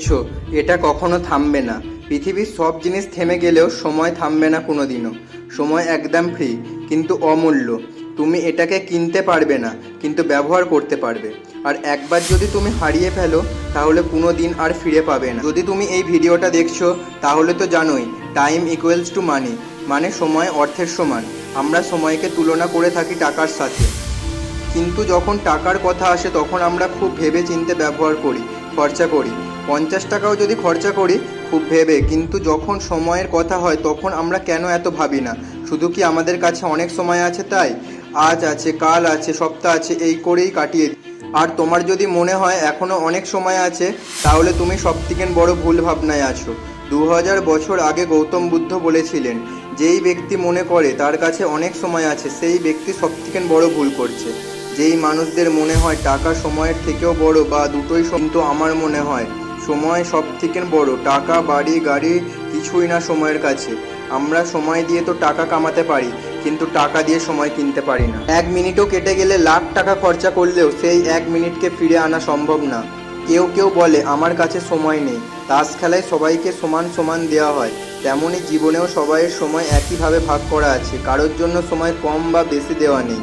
দেখছো এটা কখনো থামবে না। পৃথিবীর সব জিনিস থেমে গেলেও সময় থামবে না কোনোদিনও। সময় একদম ফ্রি কিন্তু অমূল্য। তুমি এটাকে কিনতে পারবে না কিন্তু ব্যবহার করতে পারবে। আর একবার যদি তুমি হারিয়ে ফেলো তাহলে কোনো দিন আর ফিরে পাবে না। যদি তুমি এই ভিডিওটা দেখছো তাহলে তো জানোই টাইম ইকুয়ালস টু মানি, মানে সময় অর্থের সমান। আমরা সময়কে তুলনা করে থাকি টাকার সাথে, কিন্তু যখন টাকার কথা আসে তখন আমরা খুব ভেবে চিন্তে ব্যবহার করি, খরচা করি। 50 টাকাও যদি খরচা করি খুব ভেবে, কিন্তু যখন সময়ের কথা হয় তখন আমরা কেন এত ভাবি না? শুধু কি আমাদের কাছে অনেক সময় আছে তাই? আজ আছে, কাল আছে, সপ্তাহ আছে, এই করেই কাটিয়ে দিই। আর তোমার যদি মনে হয় এখনও অনেক সময় আছে, তাহলে তুমি সবথেকে বড় ভুল ভাবনায় আছো। 2000 বছর আগে গৌতম বুদ্ধ বলেছিলেন, যেই ব্যক্তি মনে করে তার কাছে অনেক সময় আছে সেই ব্যক্তি সবথেকে বড় ভুল করছে। যেই মানুষদের মনে হয় টাকা সময়ের থেকেও বড় বা দুটোই, কিন্তু আমার মনে হয় সময় সব থেকে বড়। টাকা, বাড়ি, গাড়ি কিছুই না সময়ের কাছে। আমরা সময় দিয়ে তো টাকা কামাতে পারি, কিন্তু টাকা দিয়ে সময় কিনতে পারি না। 1 মিনিটও কেটে গেলে লাখ টাকা খরচা করলেও সেই 1 মিনিটকে ফিরে আনা সম্ভব না। কেউ কেউ বলে আমার কাছে সময় নেই। তাস খেলায় সবাইকে সমান সমান দেওয়া হয়, তেমনই জীবনেও সবাইয়ের সময় একইভাবে ভাগ করা আছে। কারোর জন্য সময় কম বা বেশি দেওয়া নেই।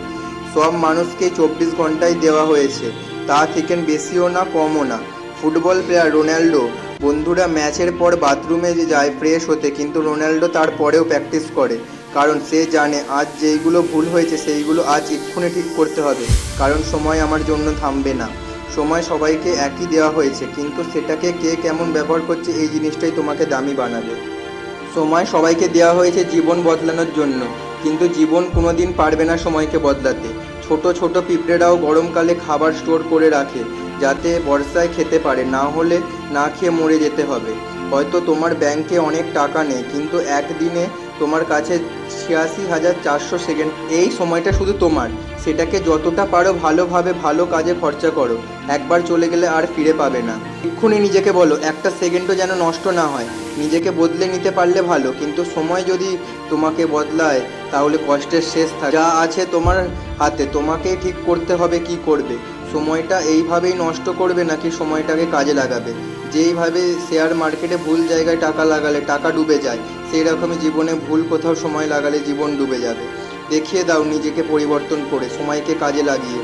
সব মানুষকে 24 ঘন্টাই দেওয়া হয়েছে, তা থেকে বেশিও না কমও না। ফুটবল প্লেয়ার রোনাল্ডো বন্ধুরা ম্যাচের পর বাথরুমে যায় ফ্রেশ হতে, কিন্তু রোনাল্ডো তারপরেও প্র্যাকটিস করে, কারণ সে জানে আজ যেইগুলো ভুল হয়েছে সেইগুলো আজ এক্ষুনি ঠিক করতে হবে, কারণ সময় আমার জন্য থামবে না। সময় সবাইকে একই দেওয়া হয়েছে, কিন্তু সেটাকে কে কেমন ব্যবহার করছে এই জিনিসটাই তোমাকে দামি বানাবে। সময় সবাইকে দেওয়া হয়েছে জীবন বদলানোর জন্য, কিন্তু জীবন কোনোদিন পারবে না সময়কে বদলাতে। ছোট ছোট পিঁপড়েরাও গরমকালে খাবার স্টোর করে রাখে, যাতে বর্ষায় খেতে পারে, না হলে না খেয়ে মরে যেতে হবে। হয়তো তোমার ব্যাংকে অনেক টাকা নেই, কিন্তু একদিনে তোমার কাছে 86,400 সেকেন্ড। এই সময়টা শুধু তোমার। সেটাকে যতটা পারো ভালোভাবে ভালো কাজে খরচা করো। একবার চলে গেলে আর ফিরে পাবে না। এক্ষুনি নিজেকে বলো, একটা সেকেন্ডও যেন নষ্ট না হয়। নিজেকে বদলে নিতে পারলে ভালো, কিন্তু সময় যদি তোমাকে বদলায় তাহলে কষ্টের শেষ থাকে। যা আছে তোমার হাতে, তোমাকেই ঠিক করতে হবে কি করবে। সময়টা এইভাবেই নষ্ট করবে নাকি সময়টাকে কাজে লাগাবে। যেইভাবে শেয়ার মার্কেটে ভুল জায়গায় টাকা লাগালে টাকা ডুবে যায়, সেই রকমই জীবনে ভুল কোথাও সময় লাগালে জীবন ডুবে যাবে। দেখিয়ে দাও নিজেকে পরিবর্তন করে, সময়কে কাজে লাগিয়ে।